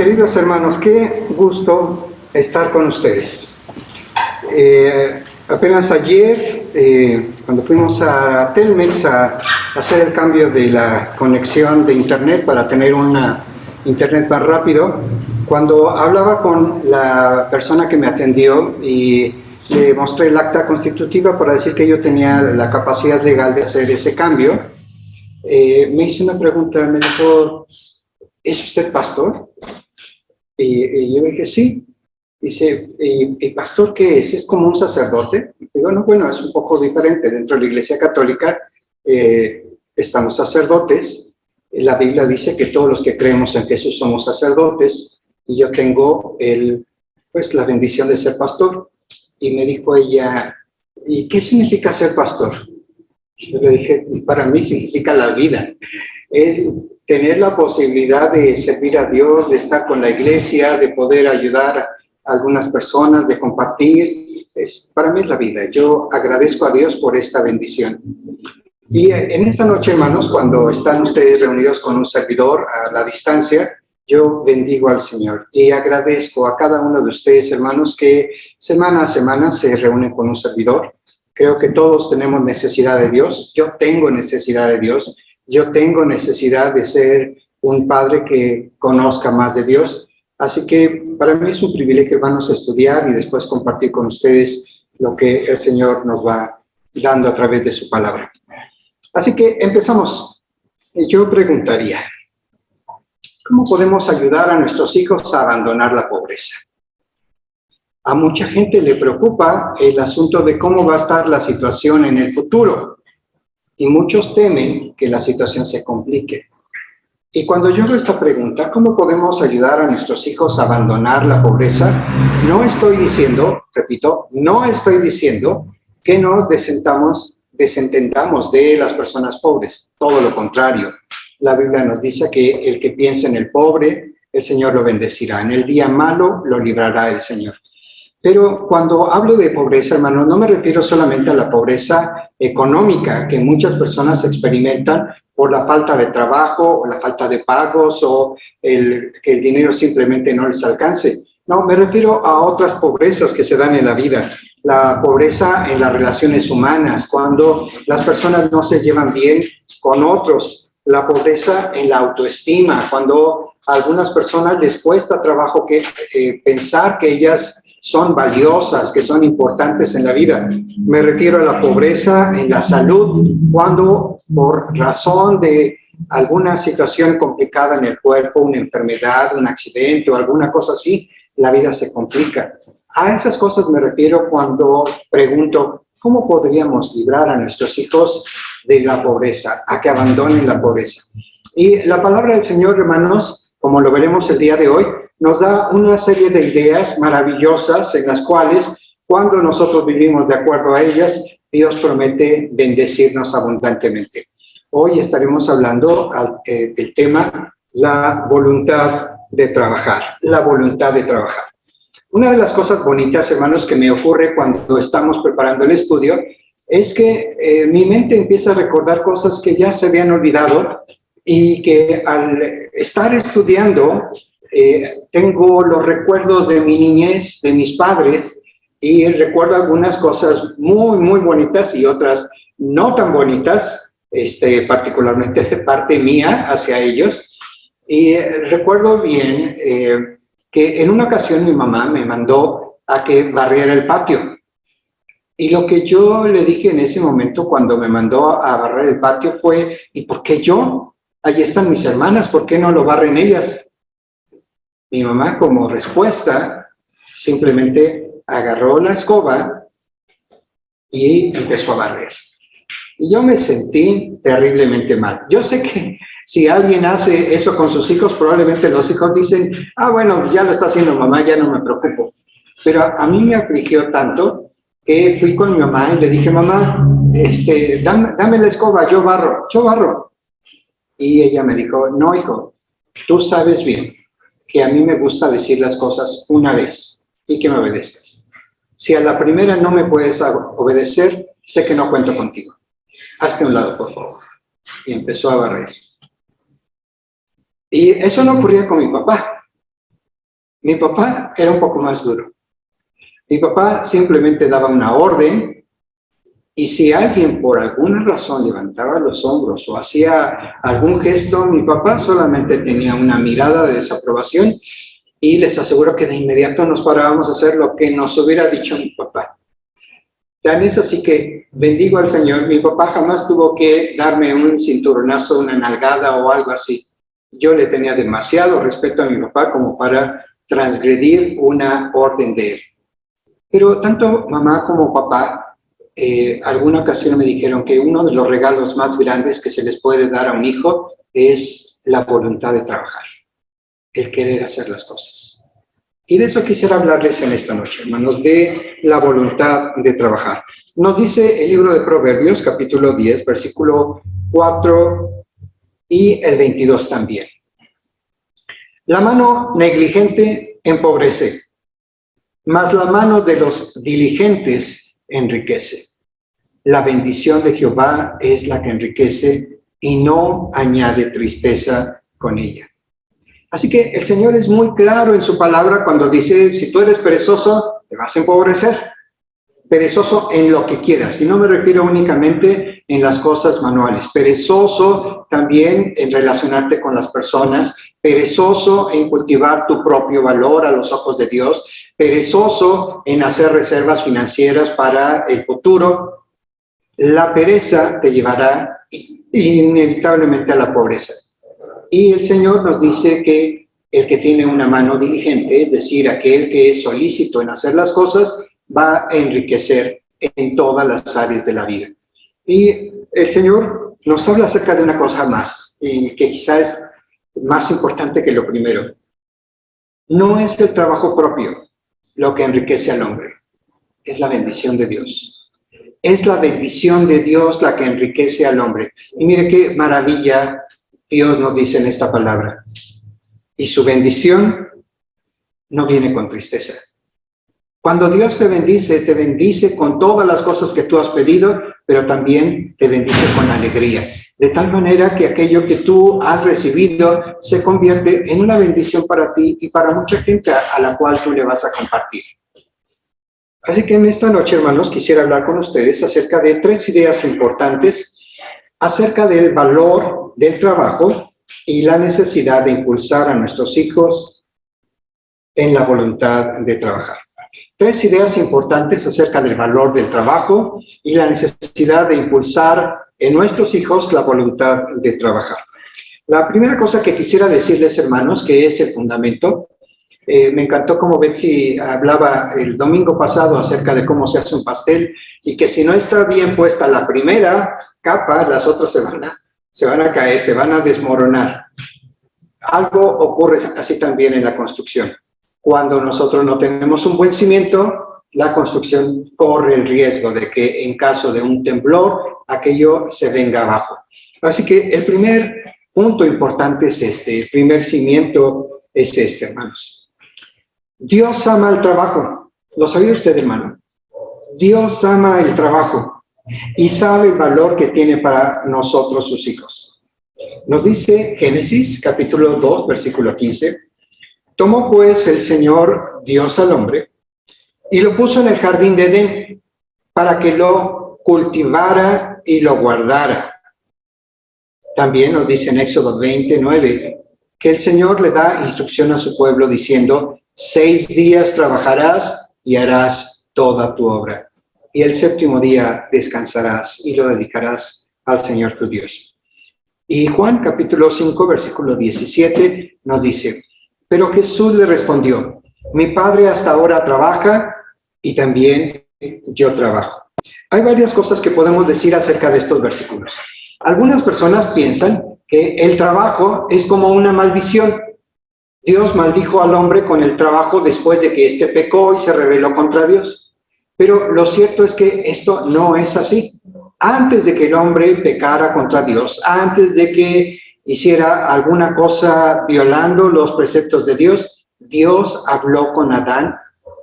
Queridos hermanos, qué gusto estar con ustedes. Apenas ayer, cuando fuimos a Telmex a hacer el cambio de la conexión de internet para tener una internet más rápido, cuando hablaba con la persona que me atendió y le mostré el acta constitutiva para decir que yo tenía la capacidad legal de hacer ese cambio, me hizo una pregunta, me dijo, ¿es usted pastor? Y yo dije, sí. Dice, ¿el pastor qué es? ¿Es como un sacerdote? Digo, no, bueno, es un poco diferente. Dentro de la Iglesia Católica están los sacerdotes. La Biblia dice que todos los que creemos en Jesús somos sacerdotes y yo tengo la bendición de ser pastor. Y me dijo ella, ¿y qué significa ser pastor? Yo le dije, para mí significa la vida. Tener la posibilidad de servir a Dios, de estar con la iglesia, de poder ayudar a algunas personas, de compartir, para mí es la vida. Yo agradezco a Dios por esta bendición. Y en esta noche, hermanos, cuando están ustedes reunidos con un servidor a la distancia, yo bendigo al Señor y agradezco a cada uno de ustedes, hermanos, que semana a semana se reúnen con un servidor. Creo que todos tenemos necesidad de Dios. Yo tengo necesidad de Dios. Yo tengo necesidad de ser un padre que conozca más de Dios. Así que para mí es un privilegio, hermanos, estudiar y después compartir con ustedes lo que el Señor nos va dando a través de su palabra. Así que empezamos. Yo preguntaría, ¿cómo podemos ayudar a nuestros hijos a abandonar la pobreza? A mucha gente le preocupa el asunto de cómo va a estar la situación en el futuro. Y muchos temen que la situación se complique. Y cuando yo hago esta pregunta, ¿cómo podemos ayudar a nuestros hijos a abandonar la pobreza? No estoy diciendo, repito, no estoy diciendo que nos desentendamos de las personas pobres. Todo lo contrario. La Biblia nos dice que el que piensa en el pobre, el Señor lo bendecirá. En el día malo lo librará el Señor. Pero cuando hablo de pobreza, hermano, no me refiero solamente a la pobreza económica que muchas personas experimentan por la falta de trabajo o la falta de pagos o que el dinero simplemente no les alcance. No, me refiero a otras pobrezas que se dan en la vida. La pobreza en las relaciones humanas, cuando las personas no se llevan bien con otros. La pobreza en la autoestima, cuando a algunas personas les cuesta trabajo pensar que ellas son valiosas, que son importantes en la vida. Me refiero a la pobreza en la salud, cuando por razón de alguna situación complicada en el cuerpo, una enfermedad, un accidente o alguna cosa así, la vida se complica. A esas cosas me refiero cuando pregunto, ¿cómo podríamos librar a nuestros hijos de la pobreza, a que abandonen la pobreza? Y la palabra del Señor, hermanos, como lo veremos el día de hoy, nos da una serie de ideas maravillosas en las cuales, cuando nosotros vivimos de acuerdo a ellas, Dios promete bendecirnos abundantemente. Hoy estaremos hablando del tema la voluntad de trabajar, la voluntad de trabajar. Una de las cosas bonitas, hermanos, que me ocurre cuando estamos preparando el estudio, es que mi mente empieza a recordar cosas que ya se habían olvidado y que al estar estudiando, tengo los recuerdos de mi niñez, de mis padres, y recuerdo algunas cosas muy, muy bonitas y otras no tan bonitas, particularmente de parte mía hacia ellos. Y recuerdo bien que en una ocasión mi mamá me mandó a que barriera el patio. Y lo que yo le dije en ese momento cuando me mandó a barrer el patio fue, ¿y por qué yo? Allí están mis hermanas, ¿por qué no lo barren ellas? Mi mamá, como respuesta, simplemente agarró la escoba y empezó a barrer. Y yo me sentí terriblemente mal. Yo sé que si alguien hace eso con sus hijos, probablemente los hijos dicen, bueno, ya lo está haciendo mamá, ya no me preocupo. Pero a mí me afligió tanto que fui con mi mamá y le dije, mamá, dame la escoba, yo barro. Y ella me dijo, no, hijo, tú sabes bien que a mí me gusta decir las cosas una vez y que me obedezcas. Si a la primera no me puedes obedecer, sé que no cuento contigo. Hazte a un lado, por favor. Y empezó a barrer. Y eso no ocurría con mi papá. Mi papá era un poco más duro. Mi papá simplemente daba una orden y si alguien por alguna razón levantaba los hombros o hacía algún gesto, mi papá solamente tenía una mirada de desaprobación y les aseguro que de inmediato nos parábamos a hacer lo que nos hubiera dicho mi papá. Tan es así que bendigo al Señor, mi papá jamás tuvo que darme un cinturonazo, una nalgada o algo así. Yo le tenía demasiado respeto a mi papá como para transgredir una orden de él. Pero tanto mamá como papá, alguna ocasión me dijeron que uno de los regalos más grandes que se les puede dar a un hijo es la voluntad de trabajar, el querer hacer las cosas. Y de eso quisiera hablarles en esta noche, hermanos, de la voluntad de trabajar. Nos dice el libro de Proverbios, capítulo 10, versículo 4 y el 22 también. La mano negligente empobrece, mas la mano de los diligentes enriquece. La bendición de Jehová es la que enriquece y no añade tristeza con ella. Así que el Señor es muy claro en su palabra cuando dice, si tú eres perezoso, te vas a empobrecer. Perezoso en lo que quieras. Y no me refiero únicamente en las cosas manuales. Perezoso también en relacionarte con las personas. Perezoso en cultivar tu propio valor a los ojos de Dios. Perezoso en hacer reservas financieras para el futuro. La pereza te llevará inevitablemente a la pobreza. Y el Señor nos dice que el que tiene una mano diligente, es decir, aquel que es solícito en hacer las cosas, va a enriquecer en todas las áreas de la vida. Y el Señor nos habla acerca de una cosa más, y que quizás es más importante que lo primero. No es el trabajo propio lo que enriquece al hombre, es la bendición de Dios. Es la bendición de Dios la que enriquece al hombre. Y mire qué maravilla Dios nos dice en esta palabra. Y su bendición no viene con tristeza. Cuando Dios te bendice con todas las cosas que tú has pedido, pero también te bendice con alegría. De tal manera que aquello que tú has recibido se convierte en una bendición para ti y para mucha gente a la cual tú le vas a compartir. Así que en esta noche, hermanos, quisiera hablar con ustedes acerca de 3 ideas importantes acerca del valor del trabajo y la necesidad de impulsar a nuestros hijos en la voluntad de trabajar. 3 ideas importantes acerca del valor del trabajo y la necesidad de impulsar en nuestros hijos la voluntad de trabajar. La primera cosa que quisiera decirles, hermanos, que es el fundamento. Me encantó como Betsy hablaba el domingo pasado acerca de cómo se hace un pastel y que si no está bien puesta la primera capa, las otras se van a caer, se van a desmoronar. Algo ocurre así también en la construcción. Cuando nosotros no tenemos un buen cimiento, la construcción corre el riesgo de que en caso de un temblor, aquello se venga abajo. Así que el primer punto importante es este, el primer cimiento es este, hermanos. Dios ama el trabajo. ¿Lo sabía usted, hermano? Dios ama el trabajo y sabe el valor que tiene para nosotros, sus hijos. Nos dice Génesis, capítulo 2, versículo 15. Tomó pues el Señor Dios al hombre y lo puso en el jardín de Edén para que lo cultivara y lo guardara. También nos dice en Éxodo 29 que el Señor le da instrucción a su pueblo diciendo: 6 días trabajarás y harás toda tu obra, y el 7º día descansarás y lo dedicarás al Señor tu Dios. Y Juan capítulo 5 versículo 17 nos dice: pero Jesús le respondió: mi Padre hasta ahora trabaja y también yo trabajo. Hay varias cosas que podemos decir acerca de estos versículos. Algunas personas piensan que el trabajo es como una maldición. Dios maldijo al hombre con el trabajo después de que éste pecó y se rebeló contra Dios. Pero lo cierto es que esto no es así. Antes de que el hombre pecara contra Dios, antes de que hiciera alguna cosa violando los preceptos de Dios, Dios habló con Adán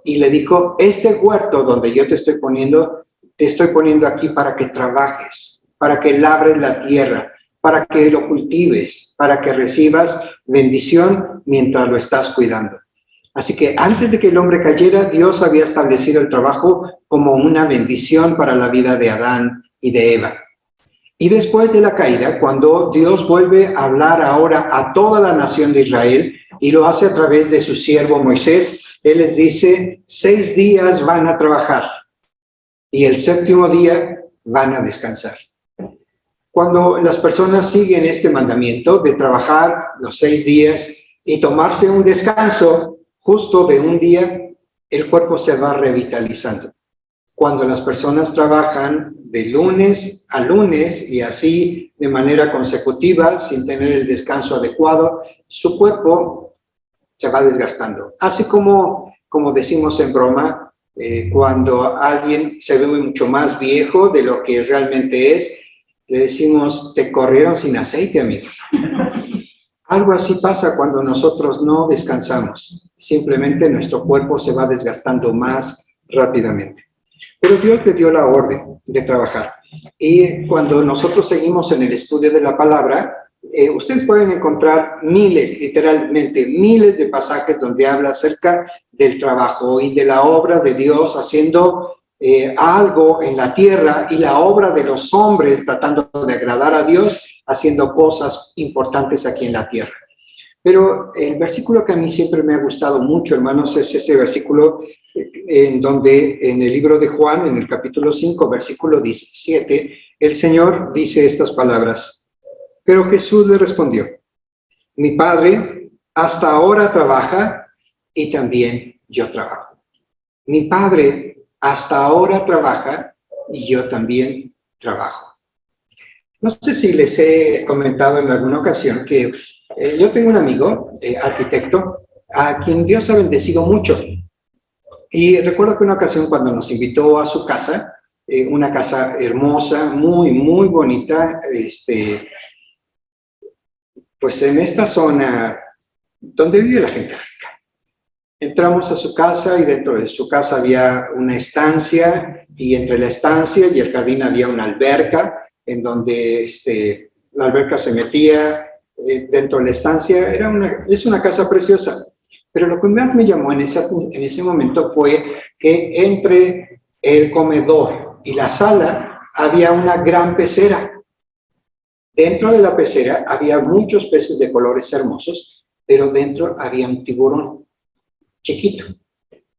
y le dijo: este huerto donde yo te estoy poniendo aquí para que trabajes, para que labres la tierra, para que lo cultives, para que recibas bendición mientras lo estás cuidando. Así que antes de que el hombre cayera, Dios había establecido el trabajo como una bendición para la vida de Adán y de Eva. Y después de la caída, cuando Dios vuelve a hablar ahora a toda la nación de Israel, y lo hace a través de su siervo Moisés, Él les dice, 6 días van a trabajar, y el 7º día van a descansar. Cuando las personas siguen este mandamiento de trabajar los 6 días y tomarse un descanso justo de un día, el cuerpo se va revitalizando. Cuando las personas trabajan de lunes a lunes y así de manera consecutiva, sin tener el descanso adecuado, su cuerpo se va desgastando. Así como decimos en broma, cuando alguien se ve mucho más viejo de lo que realmente es, le decimos, te corrieron sin aceite, amigo. Algo así pasa cuando nosotros no descansamos. Simplemente nuestro cuerpo se va desgastando más rápidamente. Pero Dios le dio la orden de trabajar. Y cuando nosotros seguimos en el estudio de la palabra, ustedes pueden encontrar miles, literalmente miles de pasajes donde habla acerca del trabajo y de la obra de Dios haciendo algo en la tierra y la obra de los hombres tratando de agradar a Dios, haciendo cosas importantes aquí en la tierra. Pero el versículo que a mí siempre me ha gustado mucho, hermanos, es ese versículo en donde en el libro de Juan, en el capítulo 5, versículo 17, el Señor dice estas palabras. Pero Jesús le respondió, mi Padre hasta ahora trabaja y también yo trabajo. Mi Padre hasta ahora trabaja y yo también trabajo. No sé si les he comentado en alguna ocasión que yo tengo un amigo, arquitecto, a quien Dios ha bendecido mucho. Y recuerdo que una ocasión cuando nos invitó a su casa, una casa hermosa, muy, muy bonita, pues en esta zona donde vive la gente rica. Entramos a su casa y dentro de su casa había una estancia y entre la estancia y el jardín había una alberca en donde la alberca se metía dentro de la estancia. Es una casa preciosa. Pero lo que más me llamó en ese momento fue que entre el comedor y la sala había una gran pecera. Dentro de la pecera había muchos peces de colores hermosos, pero dentro había un tiburón chiquito.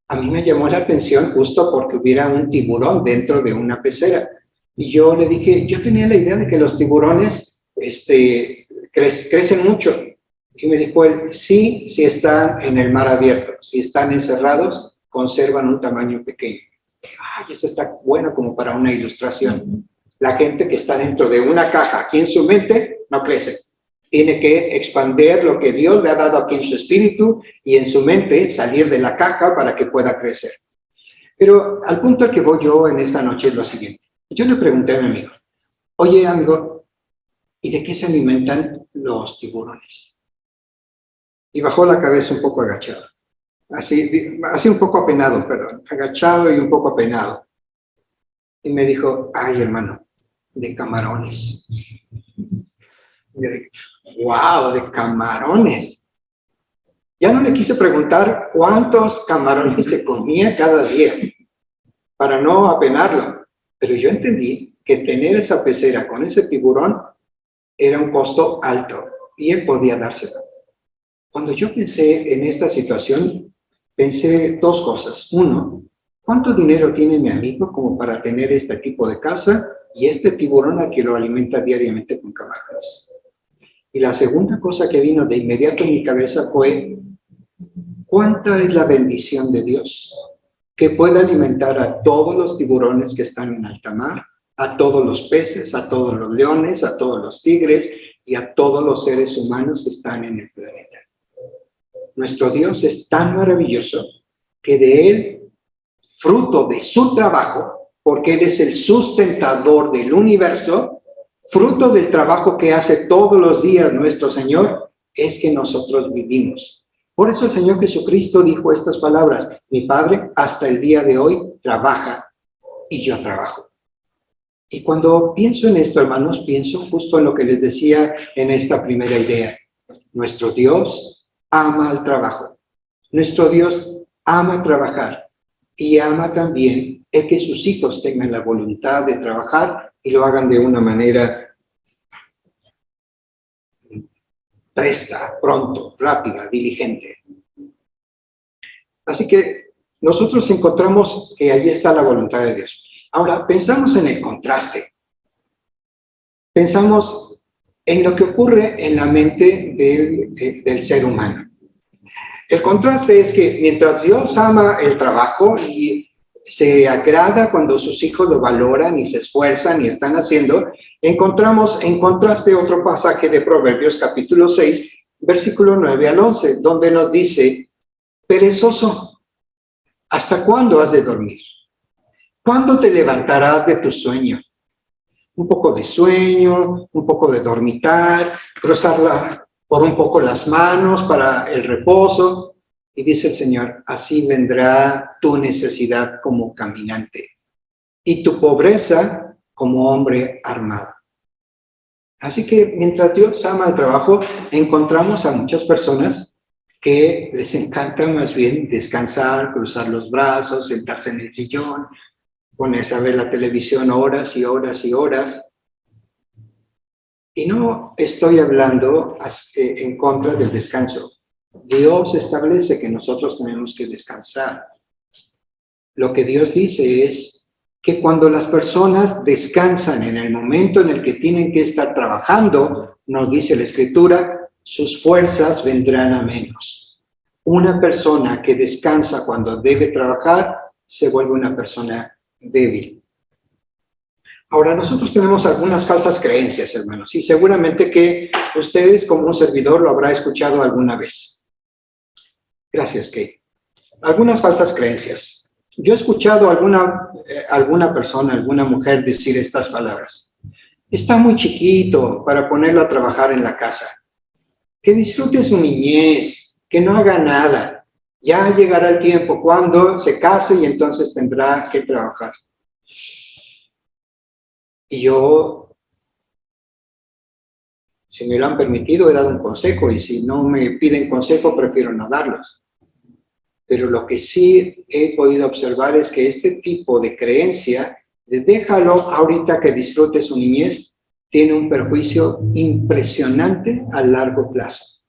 A mí me llamó la atención justo porque hubiera un tiburón dentro de una pecera. Y yo le dije, yo tenía la idea de que los tiburones crecen mucho. Y me dijo él, sí, si están en el mar abierto, si están encerrados, conservan un tamaño pequeño. Ay, esto está bueno como para una ilustración. La gente que está dentro de una caja aquí en su mente no crece. Tiene que expandir lo que Dios le ha dado aquí en su espíritu y en su mente, salir de la caja para que pueda crecer. Pero al punto al que voy yo en esta noche es lo siguiente. Yo le pregunté a mi amigo, oye amigo, ¿y de qué se alimentan los tiburones? Y bajó la cabeza un poco agachado. Así un poco apenado, perdón. Agachado y un poco apenado. Y me dijo, ay hermano, de camarones. Y yo dije, wow, de camarones. Ya no le quise preguntar cuántos camarones se comía cada día, para no apenarlo. Pero yo entendí que tener esa pecera con ese tiburón era un costo alto y él podía dárselo. Cuando yo pensé en esta situación, pensé 2 cosas. Uno, ¿cuánto dinero tiene mi amigo como para tener este tipo de casa y este tiburón al que lo alimenta diariamente con camarones? Y la segunda cosa que vino de inmediato en mi cabeza fue, ¿cuánta es la bendición de Dios que puede alimentar a todos los tiburones que están en alta mar, a todos los peces, a todos los leones, a todos los tigres y a todos los seres humanos que están en el planeta? Nuestro Dios es tan maravilloso que de Él, fruto de su trabajo, porque Él es el sustentador del universo, fruto del trabajo que hace todos los días nuestro Señor, es que nosotros vivimos. Por eso el Señor Jesucristo dijo estas palabras, mi Padre hasta el día de hoy trabaja y yo trabajo. Y cuando pienso en esto, hermanos, pienso justo en lo que les decía en esta primera idea. Nuestro Dios ama el trabajo. Nuestro Dios ama trabajar y ama también el que sus hijos tengan la voluntad de trabajar y lo hagan de una manera presta, pronto, rápida, diligente. Así que nosotros encontramos que ahí está la voluntad de Dios. Ahora, pensamos en el contraste. Pensamos en lo que ocurre en la mente del ser humano. El contraste es que mientras Dios ama el trabajo y se agrada cuando sus hijos lo valoran y se esfuerzan y están haciendo, encontramos en contraste otro pasaje de Proverbios capítulo 6, versículo 9 al 11, donde nos dice, perezoso, ¿hasta cuándo has de dormir? ¿Cuándo te levantarás de tu sueño? Un poco de sueño, un poco de dormitar, cruzar por un poco las manos para el reposo. Y dice el Señor, así vendrá tu necesidad como caminante y tu pobreza como hombre armado. Así que mientras Dios ama el trabajo, encontramos a muchas personas que les encanta más bien descansar, cruzar los brazos, sentarse en el sillón, ponerse a ver la televisión horas y horas y horas. Y no estoy hablando en contra del descanso. Dios establece que nosotros tenemos que descansar. Lo que Dios dice es que cuando las personas descansan en el momento en el que tienen que estar trabajando, nos dice la Escritura, sus fuerzas vendrán a menos. Una persona que descansa cuando debe trabajar se vuelve una persona débil. Ahora, nosotros tenemos algunas falsas creencias, hermanos, y seguramente que ustedes como un servidor lo habrá escuchado alguna vez. Gracias, Kate. Algunas falsas creencias. Yo he escuchado a alguna persona, alguna mujer decir estas palabras. Está muy chiquito para ponerlo a trabajar en la casa. Que disfrute su niñez, que no haga nada. Ya llegará el tiempo cuando se case y entonces tendrá que trabajar. Y yo, si me lo han permitido, he dado un consejo, y si no me piden consejo, prefiero no darlos. Pero lo que sí he podido observar es que este tipo de creencia, de déjalo ahorita que disfrute su niñez, tiene un perjuicio impresionante a largo plazo.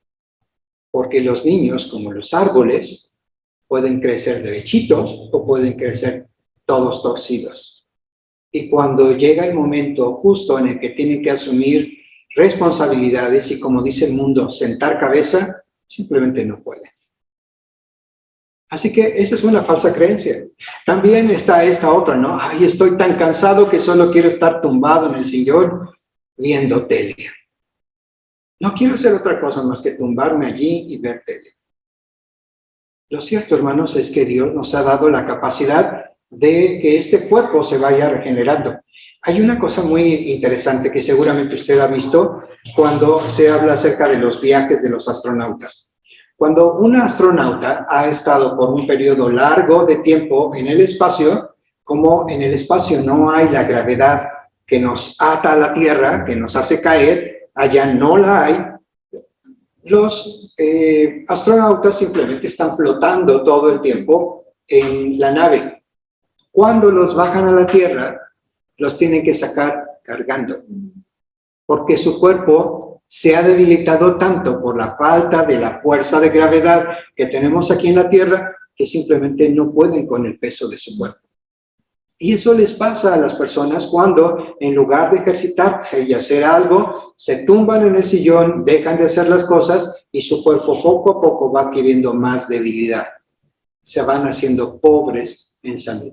Porque los niños, como los árboles, pueden crecer derechitos o pueden crecer todos torcidos. Y cuando llega el momento justo en el que tienen que asumir responsabilidades y, como dice el mundo, sentar cabeza, simplemente no pueden. Así que esa es una falsa creencia. También está esta otra, ¿no? Ay, estoy tan cansado que solo quiero estar tumbado en el sillón viendo tele. No quiero hacer otra cosa más que tumbarme allí y ver tele. Lo cierto, hermanos, es que Dios nos ha dado la capacidad de que este cuerpo se vaya regenerando. Hay una cosa muy interesante que seguramente usted ha visto cuando se habla acerca de los viajes de los astronautas. Cuando un astronauta ha estado por un periodo largo de tiempo en el espacio, como en el espacio no hay la gravedad que nos ata a la Tierra, que nos hace caer, allá no la hay, los astronautas simplemente están flotando todo el tiempo en la nave. Cuando los bajan a la Tierra, los tienen que sacar cargando, porque su cuerpo se ha debilitado tanto por la falta de la fuerza de gravedad que tenemos aquí en la Tierra, que simplemente no pueden con el peso de su cuerpo. Y eso les pasa a las personas cuando, en lugar de ejercitarse y hacer algo, se tumban en el sillón, dejan de hacer las cosas y su cuerpo poco a poco va adquiriendo más debilidad. Se van haciendo pobres en salud.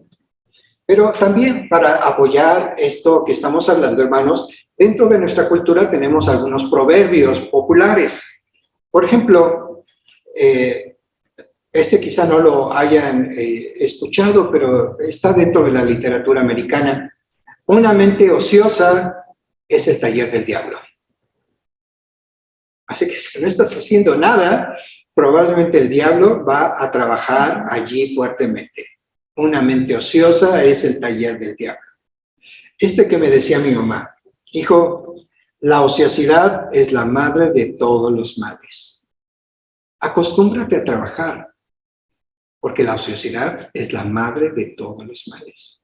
Pero también para apoyar esto que estamos hablando, hermanos, dentro de nuestra cultura tenemos algunos proverbios populares. Por ejemplo, este quizá no lo hayan escuchado, pero está dentro de la literatura americana. Una mente ociosa es el taller del diablo. Así que si no estás haciendo nada, probablemente el diablo va a trabajar allí fuertemente. Una mente ociosa es el taller del diablo. Que me decía mi mamá, hijo, la ociosidad es la madre de todos los males. Acostúmbrate a trabajar. porque la ociosidad es la madre de todos los males.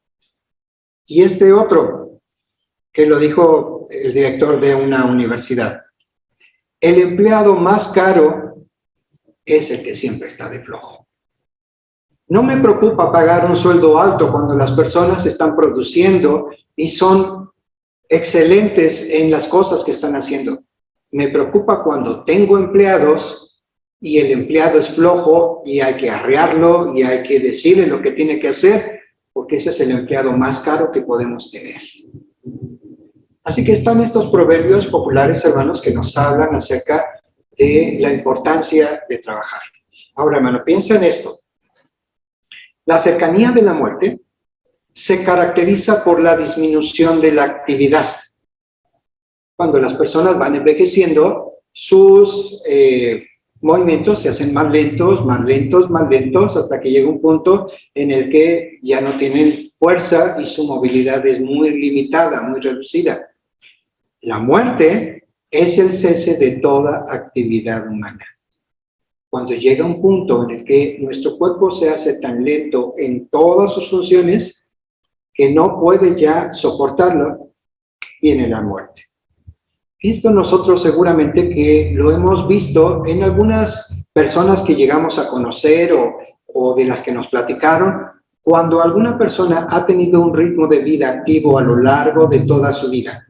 Y este otro, que lo dijo el director de una universidad, el empleado más caro es el que siempre está de flojo. No me preocupa pagar un sueldo alto cuando las personas están produciendo y son excelentes en las cosas que están haciendo. Me preocupa cuando tengo empleados y el empleado es flojo y hay que arrearlo y hay que decirle lo que tiene que hacer, porque ese es el empleado más caro que podemos tener. Así que están estos proverbios populares, hermanos, que nos hablan acerca de la importancia de trabajar. Ahora, hermano, piensa en esto. La cercanía de la muerte se caracteriza por la disminución de la actividad. Cuando las personas van envejeciendo, sus movimientos se hacen más lentos, más lentos, más lentos, hasta que llega un punto en el que ya no tienen fuerza y su movilidad es muy limitada, muy reducida. La muerte es el cese de toda actividad humana. Cuando llega un punto en el que nuestro cuerpo se hace tan lento en todas sus funciones que no puede ya soportarlo, viene la muerte. Esto nosotros seguramente que lo hemos visto en algunas personas que llegamos a conocer o de las que nos platicaron, cuando alguna persona ha tenido un ritmo de vida activo a lo largo de toda su vida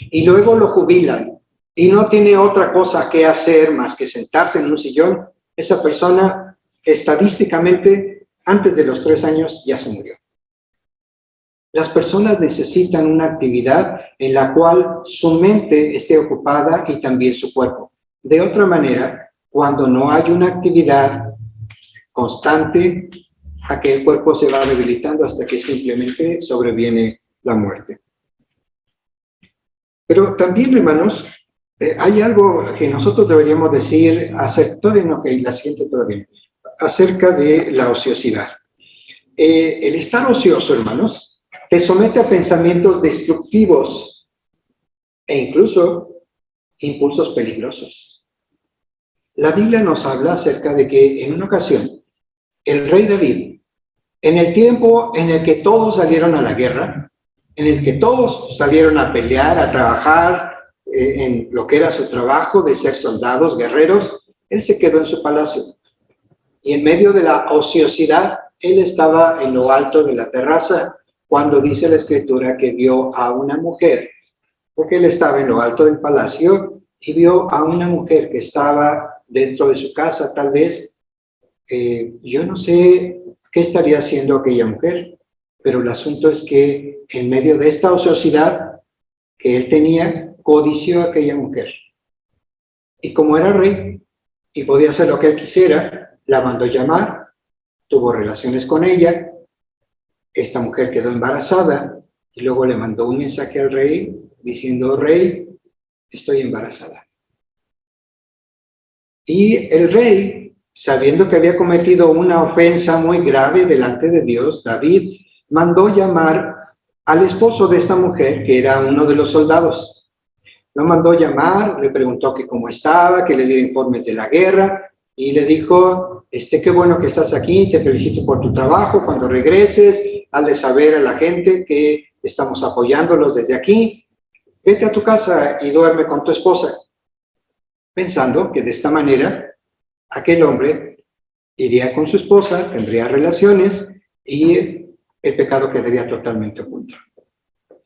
y luego lo jubilan y no tiene otra cosa que hacer más que sentarse en un sillón, esa persona estadísticamente antes de los 3 años ya se murió. Las personas necesitan una actividad en la cual su mente esté ocupada y también su cuerpo. De otra manera, cuando no hay una actividad constante, aquel cuerpo se va debilitando hasta que simplemente sobreviene la muerte. Pero también, hermanos, hay algo que nosotros deberíamos decir acerca de la ociosidad. El estar ocioso, hermanos, te somete a pensamientos destructivos e incluso impulsos peligrosos. La Biblia nos habla acerca de que en una ocasión el rey David, en el tiempo en el que todos salieron a la guerra, en el que todos salieron a pelear, a trabajar en lo que era su trabajo de ser soldados, guerreros, él se quedó en su palacio. Y en medio de la ociosidad, él estaba en lo alto de la terraza, cuando dice la Escritura que vio a una mujer, porque él estaba en lo alto del palacio y vio a una mujer que estaba dentro de su casa, tal vez. Yo no sé qué estaría haciendo aquella mujer, pero el asunto es que en medio de esta ociosidad que él tenía, codició a aquella mujer. Y como era rey y podía hacer lo que él quisiera, la mandó llamar, tuvo relaciones con ella. Esta mujer quedó embarazada y luego le mandó un mensaje al rey diciendo: rey, estoy embarazada. Y el rey, sabiendo que había cometido una ofensa muy grave delante de Dios, David mandó llamar al esposo de esta mujer, que era uno de los soldados. Lo mandó llamar, le preguntó que cómo estaba, que le diera informes de la guerra, y le dijo: qué bueno que estás aquí, te felicito por tu trabajo, cuando regreses, hazle saber a la gente que estamos apoyándolos desde aquí, vete a tu casa y duerme con tu esposa. Pensando que de esta manera, aquel hombre iría con su esposa, tendría relaciones y el pecado quedaría totalmente oculto.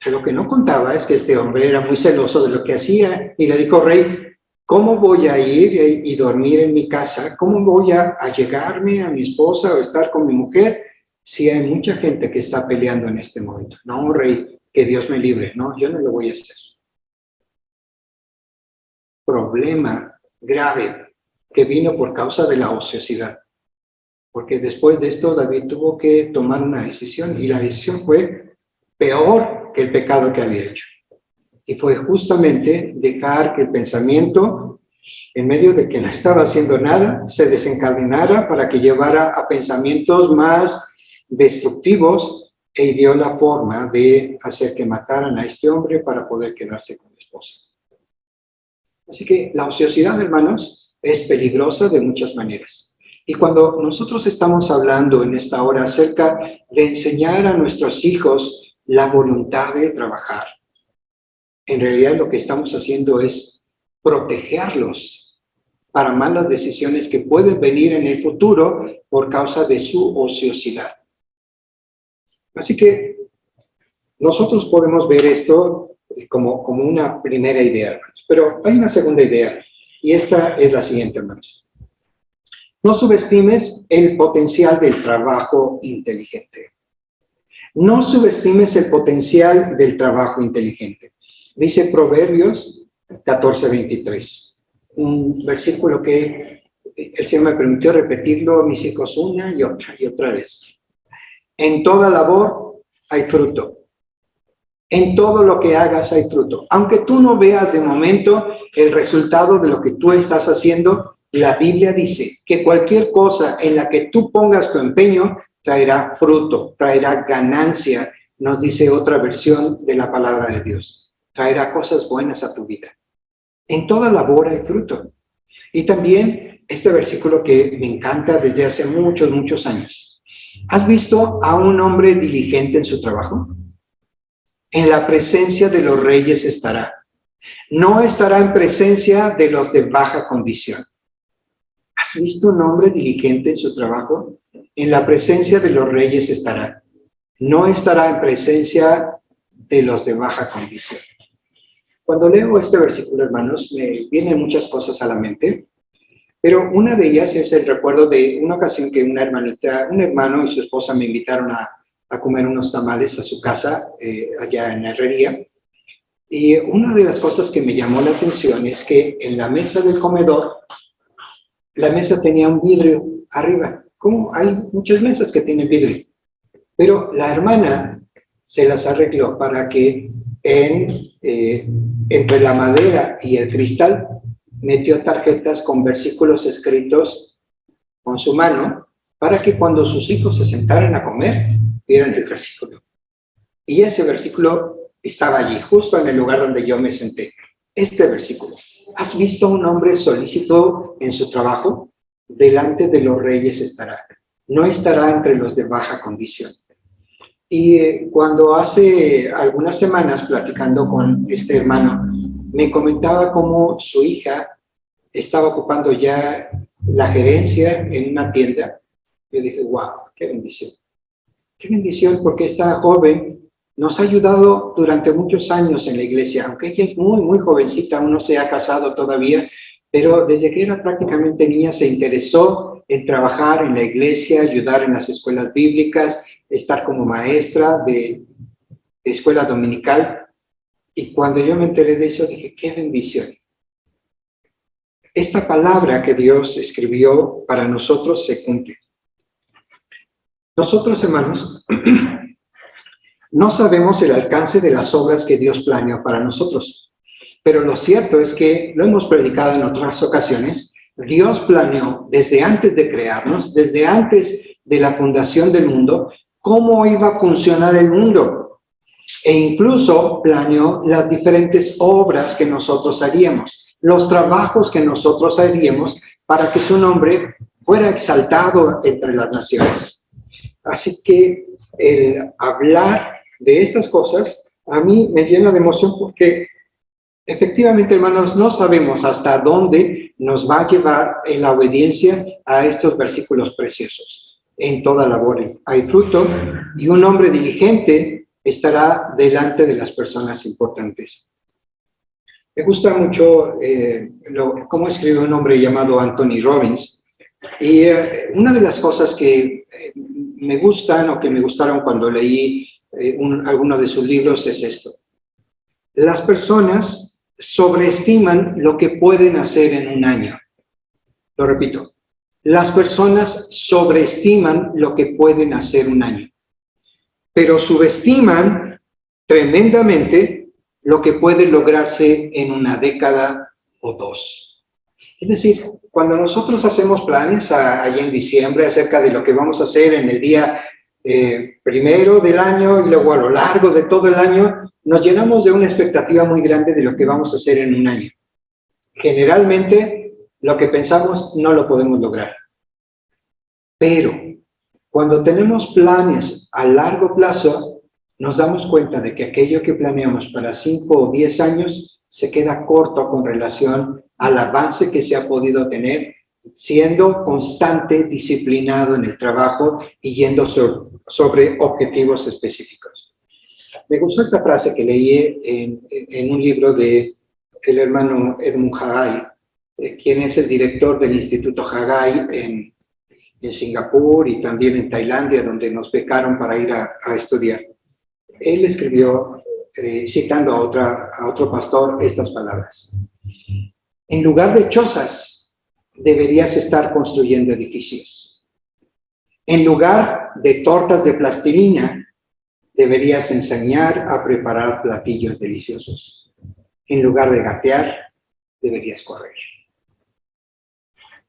Lo que no contaba es que este hombre era muy celoso de lo que hacía y le dijo: rey, ¿cómo voy a ir y dormir en mi casa? ¿Cómo voy a llegarme a mi esposa o estar con mi mujer si hay mucha gente que está peleando en este momento? No, rey, que Dios me libre. No, yo no lo voy a hacer. Problema grave que vino por causa de la ociosidad. Porque después de esto David tuvo que tomar una decisión y la decisión fue peor que el pecado que había hecho. Y fue justamente dejar que el pensamiento, en medio de que no estaba haciendo nada, se desencadenara para que llevara a pensamientos más destructivos e dio la forma de hacer que mataran a este hombre para poder quedarse con la esposa. Así que la ociosidad, hermanos, es peligrosa de muchas maneras. Y cuando nosotros estamos hablando en esta hora acerca de enseñar a nuestros hijos la voluntad de trabajar, en realidad lo que estamos haciendo es protegerlos para malas decisiones que pueden venir en el futuro por causa de su ociosidad. Así que nosotros podemos ver esto como una primera idea, hermanos. Pero hay una segunda idea, y esta es la siguiente, hermanos. No subestimes el potencial del trabajo inteligente. No subestimes el potencial del trabajo inteligente. Dice Proverbios 14:23, un versículo que el Señor me permitió repetirlo a mis hijos una y otra vez. En toda labor hay fruto. En todo lo que hagas hay fruto. Aunque tú no veas de momento el resultado de lo que tú estás haciendo, la Biblia dice que cualquier cosa en la que tú pongas tu empeño traerá fruto, traerá ganancia, nos dice otra versión de la palabra de Dios. Traerá cosas buenas a tu vida. En toda labor hay fruto. Y también este versículo que me encanta desde hace muchos, muchos años. ¿Has visto a un hombre diligente en su trabajo? En la presencia de los reyes estará. No estará en presencia de los de baja condición. ¿Has visto un hombre diligente en su trabajo? En la presencia de los reyes estará. No estará en presencia de los de baja condición. Cuando leo este versículo, hermanos, me vienen muchas cosas a la mente, pero una de ellas es el recuerdo de una ocasión que un hermano y su esposa me invitaron a comer unos tamales a su casa, allá en la Herrería. Y una de las cosas que me llamó la atención es que en la mesa del comedor, la mesa tenía un vidrio arriba. Como hay muchas mesas que tienen vidrio. Pero la hermana se las arregló para que entre la madera y el cristal metió tarjetas con versículos escritos con su mano para que cuando sus hijos se sentaran a comer, vieran el versículo. Y ese versículo estaba allí, justo en el lugar donde yo me senté. Este versículo. ¿Has visto a un hombre solícito en su trabajo? Delante de los reyes estará. No estará entre los de baja condición. Y cuando hace algunas semanas, platicando con este hermano, me comentaba cómo su hija estaba ocupando ya la gerencia en una tienda. Yo dije, wow, qué bendición. Qué bendición, porque esta joven nos ha ayudado durante muchos años en la iglesia, aunque ella es muy, muy jovencita, aún no se ha casado todavía, pero desde que era prácticamente niña se interesó en trabajar en la iglesia, ayudar en las escuelas bíblicas, estar como maestra de escuela dominical. Y cuando yo me enteré de eso, dije, qué bendición. Esta palabra que Dios escribió para nosotros se cumple. Nosotros, hermanos, no sabemos el alcance de las obras que Dios planeó para nosotros, pero lo cierto es que, lo hemos predicado en otras ocasiones, Dios planeó desde antes de crearnos, desde antes de la fundación del mundo, cómo iba a funcionar el mundo. E incluso planeó las diferentes obras que nosotros haríamos, los trabajos que nosotros haríamos para que su nombre fuera exaltado entre las naciones. Así que el hablar de estas cosas a mí me llena de emoción porque efectivamente, hermanos, no sabemos hasta dónde nos va a llevar en la obediencia a estos versículos preciosos. En toda labor hay fruto y un hombre diligente estará delante de las personas importantes. Me gusta mucho cómo escribe un hombre llamado Anthony Robbins. Y una de las cosas que me gustan o que me gustaron cuando leí alguno de sus libros es esto. Las personas sobreestiman lo que pueden hacer en un año. Lo repito. Las personas sobreestiman lo que pueden hacer un año, pero subestiman tremendamente lo que puede lograrse en una década o dos. Es decir, cuando nosotros hacemos planes allá en diciembre acerca de lo que vamos a hacer en el día primero del año y luego a lo largo de todo el año, nos llenamos de una expectativa muy grande de lo que vamos a hacer en un año. Generalmente, lo que pensamos no lo podemos lograr. Pero cuando tenemos planes a largo plazo, nos damos cuenta de que aquello que planeamos para 5 o 10 años se queda corto con relación al avance que se ha podido tener siendo constante, disciplinado en el trabajo y yendo sobre objetivos específicos. Me gustó esta frase que leí en un libro de el hermano Edmund Haggai, quien es el director del Instituto Haggai en Singapur y también en Tailandia, donde nos becaron para ir a estudiar. Él escribió, citando a otro pastor, estas palabras: en lugar de chozas, deberías estar construyendo edificios. En lugar de tortas de plastilina, deberías enseñar a preparar platillos deliciosos. En lugar de gatear, deberías correr.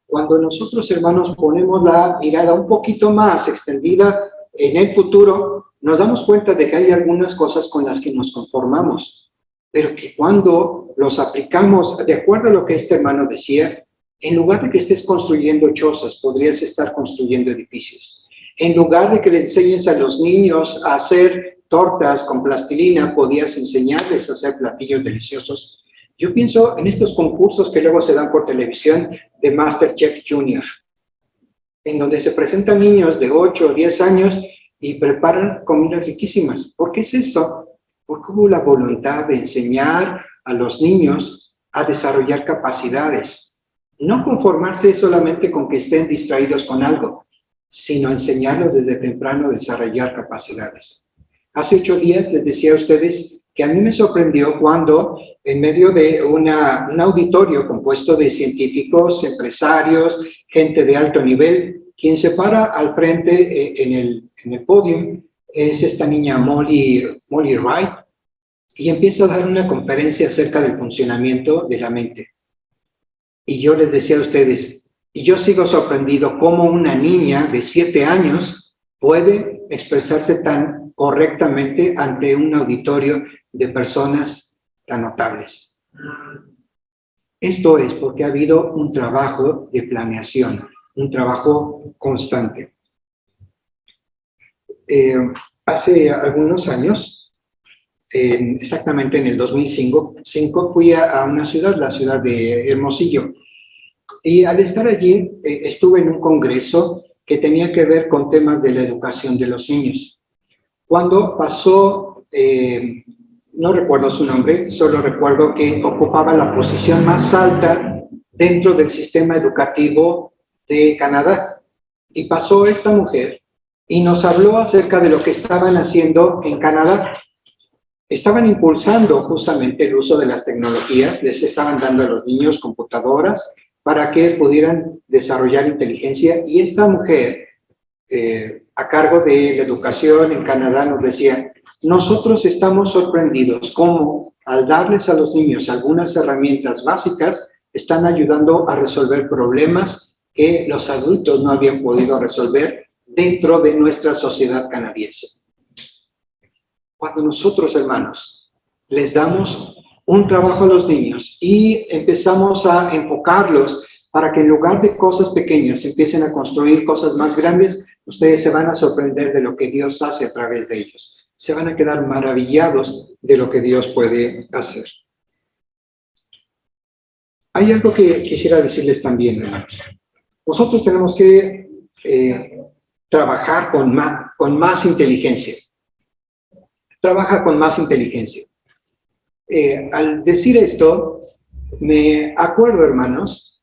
Cuando nosotros, hermanos, ponemos la mirada un poquito más extendida en el futuro, nos damos cuenta de que hay algunas cosas con las que nos conformamos, pero que cuando los aplicamos, de acuerdo a lo que este hermano decía, en lugar de que estés construyendo chozas, podrías estar construyendo edificios. En lugar de que le enseñes a los niños a hacer tortas con plastilina, podías enseñarles a hacer platillos deliciosos. Yo pienso en estos concursos que luego se dan por televisión de MasterChef Junior, en donde se presentan niños de 8 o 10 años y preparan comidas riquísimas. ¿Por qué es esto? Porque hubo la voluntad de enseñar a los niños a desarrollar capacidades. No conformarse solamente con que estén distraídos con algo, sino enseñarlos desde temprano a desarrollar capacidades. Hace 8 días les decía a ustedes que a mí me sorprendió cuando, en medio de un auditorio compuesto de científicos, empresarios, gente de alto nivel, quien se para al frente en el podio es esta niña Molly Wright, y empieza a dar una conferencia acerca del funcionamiento de la mente. Y yo les decía a ustedes, y yo sigo sorprendido cómo una niña de 7 años puede expresarse tan correctamente ante un auditorio de personas tan notables. Esto es porque ha habido un trabajo de planeación, un trabajo constante. Hace algunos años, exactamente en el 2005, fui a una ciudad, la ciudad de Hermosillo, y al estar allí estuve en un congreso que tenía que ver con temas de la educación de los niños. Cuando pasó, no recuerdo su nombre, solo recuerdo que ocupaba la posición más alta dentro del sistema educativo de Canadá. Y pasó esta mujer y nos habló acerca de lo que estaban haciendo en Canadá. Estaban impulsando justamente el uso de las tecnologías, les estaban dando a los niños computadoras para que pudieran desarrollar inteligencia. Y esta mujer, a cargo de la educación en Canadá, nos decía: nosotros estamos sorprendidos cómo al darles a los niños algunas herramientas básicas, están ayudando a resolver problemas que los adultos no habían podido resolver dentro de nuestra sociedad canadiense. Cuando nosotros, hermanos, les damos un trabajo a los niños y empezamos a enfocarlos para que en lugar de cosas pequeñas empiecen a construir cosas más grandes, ustedes se van a sorprender de lo que Dios hace a través de ellos. Se van a quedar maravillados de lo que Dios puede hacer. Hay algo que quisiera decirles también, hermanos. Nosotros tenemos que trabajar con más inteligencia. Trabaja con más inteligencia. Al decir esto, me acuerdo, hermanos,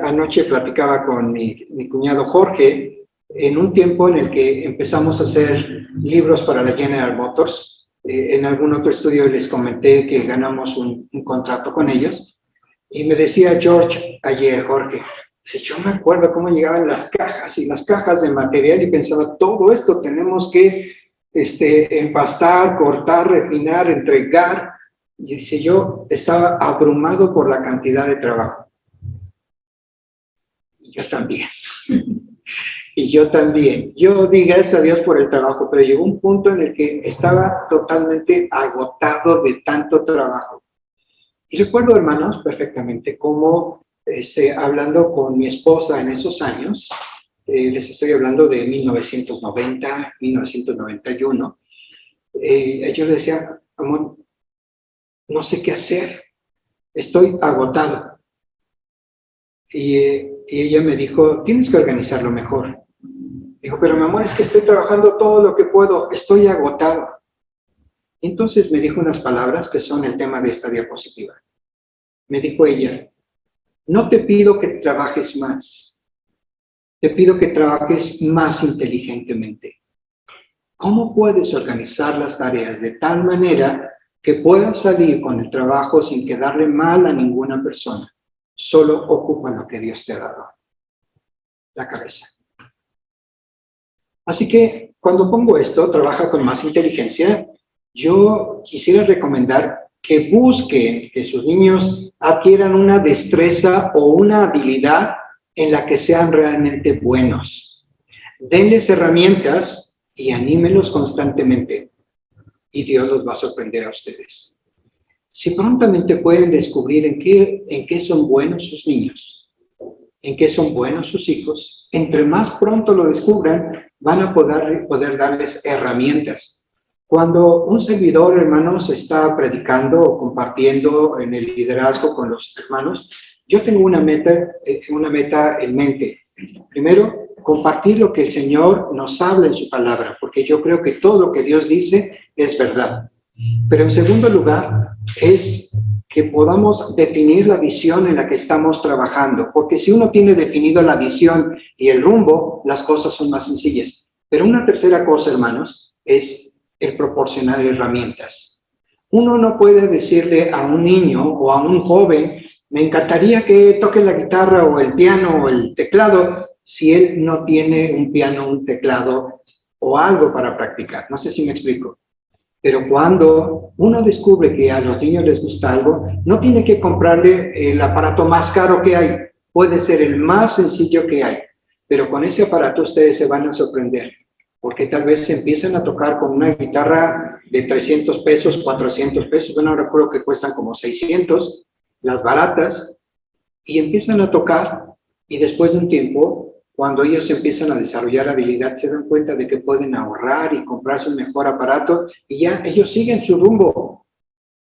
anoche platicaba con mi cuñado Jorge, en un tiempo en el que empezamos a hacer libros para la General Motors. En algún otro estudio les comenté que ganamos un contrato con ellos. Y me decía George ayer, Jorge, yo me acuerdo cómo llegaban las cajas y las cajas de material y pensaba, todo esto tenemos que empastar, cortar, refinar, entregar. Y dice, yo estaba abrumado por la cantidad de trabajo. Y yo también. Y yo también. Yo di gracias a Dios por el trabajo, pero llegó un punto en el que estaba totalmente agotado de tanto trabajo. Y recuerdo, hermanos, perfectamente cómo, hablando con mi esposa en esos años, les estoy hablando de 1990, 1991, yo le decía, amor, no sé qué hacer, estoy agotado. Y ella me dijo, tienes que organizarlo mejor. Dijo, pero mi amor, es que estoy trabajando todo lo que puedo, estoy agotado. Entonces me dijo unas palabras que son el tema de esta diapositiva. Me dijo ella, no te pido que trabajes más, te pido que trabajes más inteligentemente. ¿Cómo puedes organizar las tareas de tal manera que puedas salir con el trabajo sin quedarle mal a ninguna persona? Solo ocupa lo que Dios te ha dado, la cabeza. Así que cuando pongo esto, trabaja con más inteligencia, yo quisiera recomendar que busquen que sus niños adquieran una destreza o una habilidad en la que sean realmente buenos. Denles herramientas y anímenlos constantemente y Dios los va a sorprender a ustedes. Si prontamente pueden descubrir en qué son buenos sus niños, en qué son buenos sus hijos, entre más pronto lo descubran, van a poder darles herramientas. Cuando un servidor, hermanos, está predicando o compartiendo en el liderazgo con los hermanos, yo tengo una meta en mente. Primero, compartir lo que el Señor nos habla en su palabra, porque yo creo que todo lo que Dios dice es verdad. Pero en segundo lugar, es que podamos definir la visión en la que estamos trabajando, porque si uno tiene definido la visión y el rumbo, las cosas son más sencillas. Pero una tercera cosa, hermanos, es el proporcionar herramientas. Uno no puede decirle a un niño o a un joven, me encantaría que toque la guitarra o el piano o el teclado, si él no tiene un piano, un teclado o algo para practicar. No sé si me explico. Pero cuando uno descubre que a los niños les gusta algo, no tiene que comprarle el aparato más caro que hay. Puede ser el más sencillo que hay. Pero con ese aparato ustedes se van a sorprender. Porque tal vez se empiezan a tocar con una guitarra de 300 pesos, 400 pesos. Bueno, ahora creo que cuestan como 600, las baratas. Y empiezan a tocar y después de un tiempo, cuando ellos empiezan a desarrollar habilidad, se dan cuenta de que pueden ahorrar y comprarse un mejor aparato y ya ellos siguen su rumbo.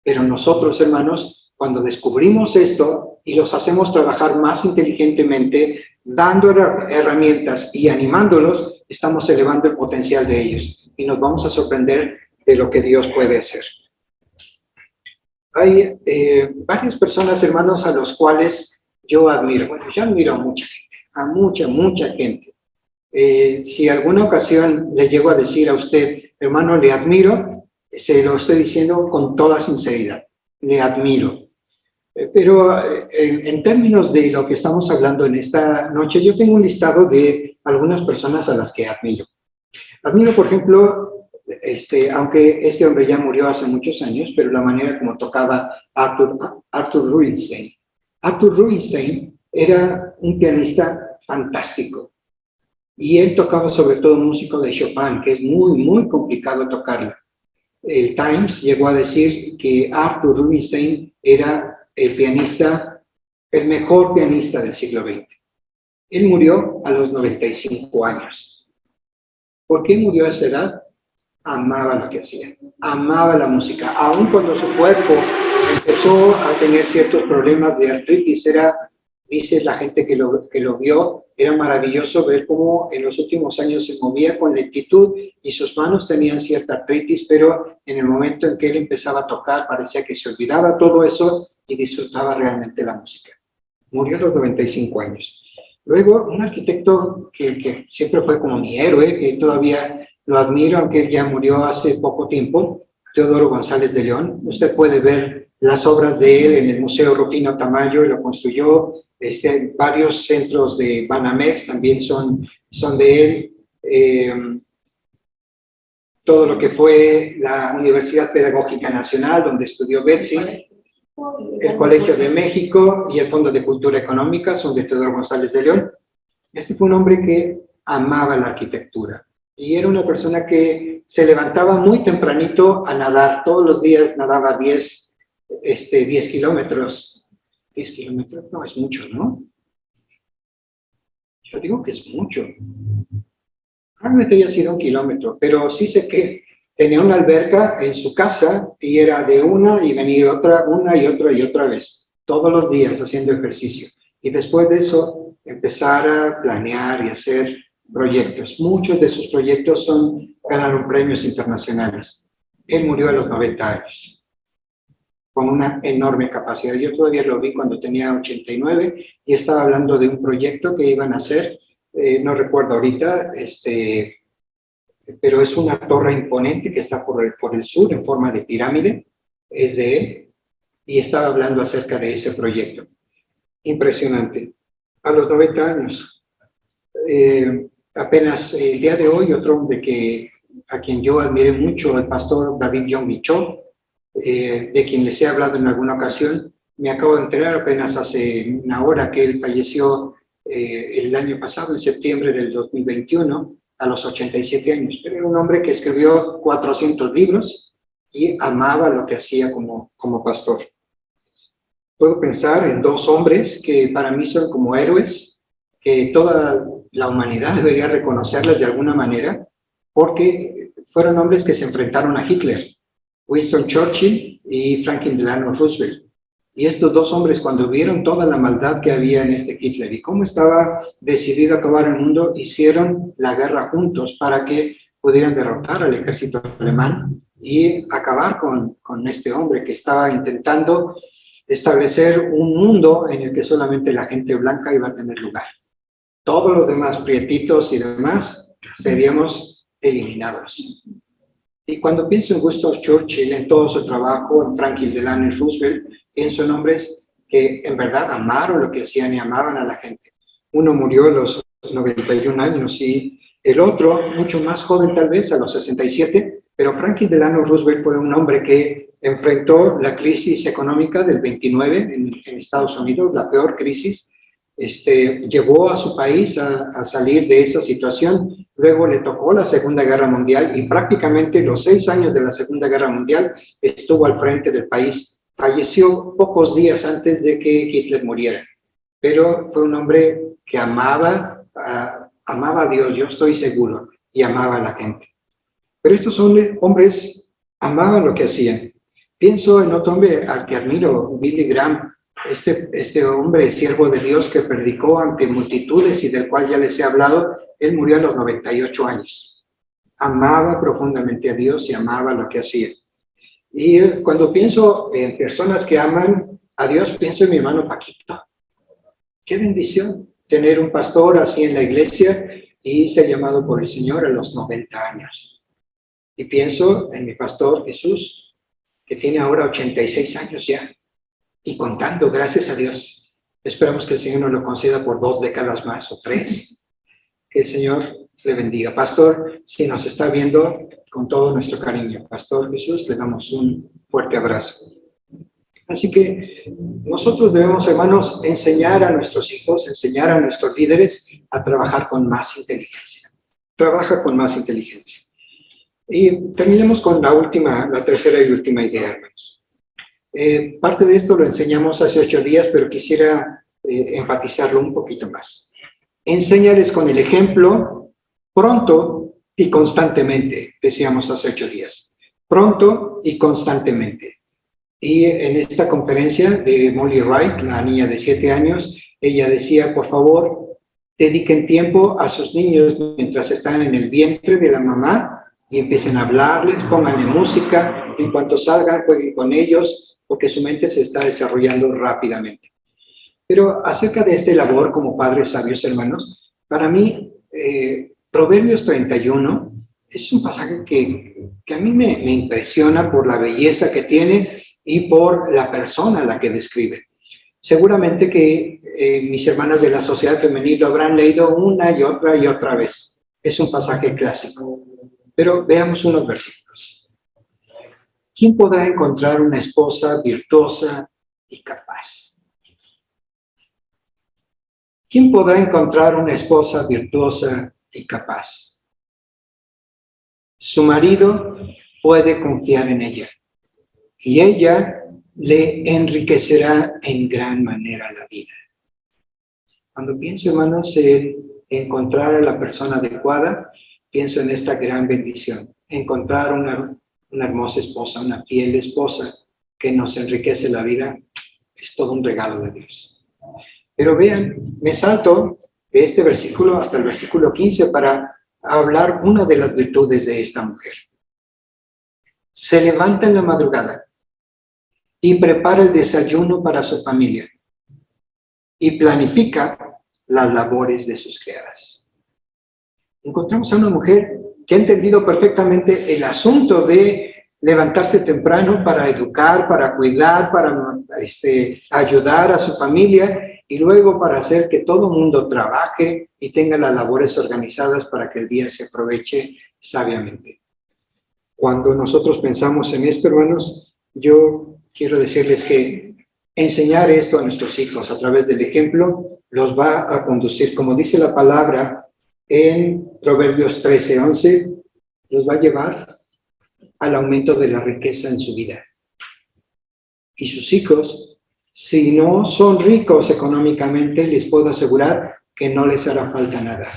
Pero nosotros, hermanos, cuando descubrimos esto y los hacemos trabajar más inteligentemente, dando herramientas y animándolos, estamos elevando el potencial de ellos y nos vamos a sorprender de lo que Dios puede hacer. Hay varias personas, hermanos, a los cuales yo admiro. Bueno, yo admiro a mucha gente, a mucha gente. Si alguna ocasión le llego a decir a usted, hermano, le admiro, se lo estoy diciendo con toda sinceridad, le admiro. Pero en términos de lo que estamos hablando en esta noche, yo tengo un listado de algunas personas a las que admiro. Admiro, por ejemplo, aunque este hombre ya murió hace muchos años, pero la manera como tocaba Arthur Rubinstein. Arthur Rubinstein era un pianista fantástico. Y él tocaba sobre todo música de Chopin, que es muy complicado tocarla. El Times llegó a decir que Arthur Rubinstein era el mejor pianista del siglo XX. Él murió a los 95 años. ¿Por qué murió a esa edad? Amaba lo que hacía, amaba la música. Aun cuando su cuerpo empezó a tener ciertos problemas de artritis, dice la gente que lo vio, era maravilloso ver cómo en los últimos años se movía con lentitud y sus manos tenían cierta artritis, pero en el momento en que él empezaba a tocar parecía que se olvidaba todo eso y disfrutaba realmente la música. Murió a los 95 años. Luego, un arquitecto que siempre fue como mi héroe, que todavía lo admiro, aunque él ya murió hace poco tiempo, Teodoro González de León. Usted puede ver las obras de él en el Museo Rufino Tamayo, y lo construyó. Varios centros de Banamex también son de él. Todo lo que fue la Universidad Pedagógica Nacional, donde estudió Betsy, el Colegio de México y el Fondo de Cultura Económica son de Teodoro González de León. Este fue un hombre que amaba la arquitectura y era una persona que se levantaba muy tempranito a nadar. Todos los días nadaba 10 kilómetros. 10 kilómetros, no es mucho, ¿no? Yo digo que es mucho. Realmente haya sido 1 kilómetro, pero sí sé que tenía una alberca en su casa y era de una y venir otra, una y otra vez, todos los días haciendo ejercicio. Y después de eso, empezar a planear y hacer proyectos. Muchos de sus proyectos ganaron premios internacionales. Él murió a los 90 años, con una enorme capacidad. Yo todavía lo vi cuando tenía 89 y estaba hablando de un proyecto que iban a hacer, no recuerdo ahorita, pero es una torre imponente que está por el sur en forma de pirámide, es de él, y estaba hablando acerca de ese proyecto. Impresionante. A los 90 años. Apenas el día de hoy, otro hombre a quien yo admiré mucho, el pastor David John Michaud, de quien les he hablado en alguna ocasión, me acabo de enterar apenas hace una hora que él falleció el año pasado, en septiembre del 2021, a los 87 años. Pero era un hombre que escribió 400 libros y amaba lo que hacía como pastor. Puedo pensar en 2 hombres que para mí son como héroes, que toda la humanidad debería reconocerles de alguna manera, porque fueron hombres que se enfrentaron a Hitler, Winston Churchill y Franklin Delano Roosevelt. Y estos 2 hombres, cuando vieron toda la maldad que había en este Hitler y cómo estaba decidido a acabar el mundo, hicieron la guerra juntos para que pudieran derrotar al ejército alemán y acabar con este hombre que estaba intentando establecer un mundo en el que solamente la gente blanca iba a tener lugar. Todos los demás prietitos y demás seríamos eliminados. Y cuando pienso en Winston Churchill, en todo su trabajo, en Franklin Delano Roosevelt, pienso en hombres que en verdad amaron lo que hacían y amaban a la gente. Uno murió a los 91 años y el otro, mucho más joven tal vez, a los 67, pero Franklin Delano Roosevelt fue un hombre que enfrentó la crisis económica del 29 en Estados Unidos, la peor crisis. Llevó a su país a salir de esa situación. Luego le tocó la Segunda Guerra Mundial y prácticamente los 6 años de la Segunda Guerra Mundial estuvo al frente del país. Falleció pocos días antes de que Hitler muriera, pero fue un hombre que amaba a Dios, yo estoy seguro, y amaba a la gente. Pero estos hombres amaban lo que hacían. Pienso en otro hombre al que admiro, Billy Graham, este hombre siervo de Dios que predicó ante multitudes y del cual ya les he hablado. Él murió a los 98 años. Amaba profundamente a Dios y amaba lo que hacía. Y cuando pienso en personas que aman a Dios, pienso en mi hermano Paquito. Qué bendición tener un pastor así en la iglesia y ser llamado por el Señor a los 90 años. Y pienso en mi pastor Jesús, que tiene ahora 86 años ya. Y contando, gracias a Dios. Esperamos que el Señor nos lo conceda por 2 décadas más o 3. Que el Señor le bendiga. Pastor, si nos está viendo, con todo nuestro cariño. Pastor Jesús, le damos un fuerte abrazo. Así que nosotros debemos, hermanos, enseñar a nuestros hijos, enseñar a nuestros líderes a trabajar con más inteligencia. Trabaja con más inteligencia. Y terminemos con la tercera y última idea, hermanos. Parte de esto lo enseñamos hace 8 días, pero quisiera enfatizarlo un poquito más. Enséñales con el ejemplo pronto y constantemente, decíamos hace 8 días. Pronto y constantemente. Y en esta conferencia de Molly Wright, la niña de 7 años, ella decía, por favor, dediquen tiempo a sus niños mientras están en el vientre de la mamá y empiecen a hablarles, pónganle música, en cuanto salgan, jueguen con ellos, porque su mente se está desarrollando rápidamente. Pero acerca de esta labor como padres sabios, hermanos, para mí, Proverbios 31 es un pasaje que a mí me impresiona por la belleza que tiene y por la persona a la que describe. Seguramente que mis hermanas de la Sociedad Femenil lo habrán leído una y otra vez. Es un pasaje clásico. Pero veamos unos versículos. ¿Quién podrá encontrar una esposa virtuosa y capaz? ¿Quién podrá encontrar una esposa virtuosa y capaz? Su marido puede confiar en ella y ella le enriquecerá en gran manera la vida. Cuando pienso, hermanos, en encontrar a la persona adecuada, pienso en esta gran bendición. Encontrar una hermosa esposa, una fiel esposa que nos enriquece la vida, es todo un regalo de Dios. Pero vean, me salto de este versículo hasta el versículo 15 para hablar una de las virtudes de esta mujer. Se levanta en la madrugada y prepara el desayuno para su familia y planifica las labores de sus criadas. Encontramos a una mujer que ha entendido perfectamente el asunto de levantarse temprano para educar, para cuidar, para ayudar a su familia y luego para hacer que todo el mundo trabaje y tenga las labores organizadas para que el día se aproveche sabiamente. Cuando nosotros pensamos en esto, hermanos, yo quiero decirles que enseñar esto a nuestros hijos a través del ejemplo los va a conducir, como dice la palabra en Proverbios 13:11, los va a llevar al aumento de la riqueza en su vida. Y sus hijos, si no son ricos económicamente, les puedo asegurar que no les hará falta nada.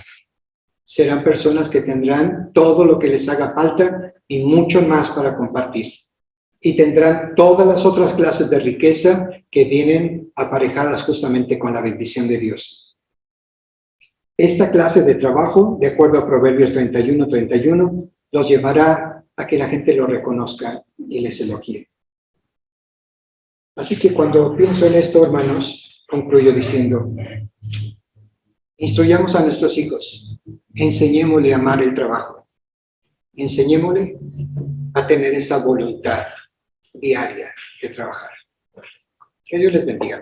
Serán personas que tendrán todo lo que les haga falta y mucho más para compartir. Y tendrán todas las otras clases de riqueza que vienen aparejadas justamente con la bendición de Dios. Esta clase de trabajo, de acuerdo a Proverbios 31:31, los llevará a que la gente lo reconozca y les elogie. Así que cuando pienso en esto, hermanos, concluyo diciendo, instruyamos a nuestros hijos, enseñémosle a amar el trabajo, enseñémosle a tener esa voluntad diaria de trabajar. Que Dios les bendiga.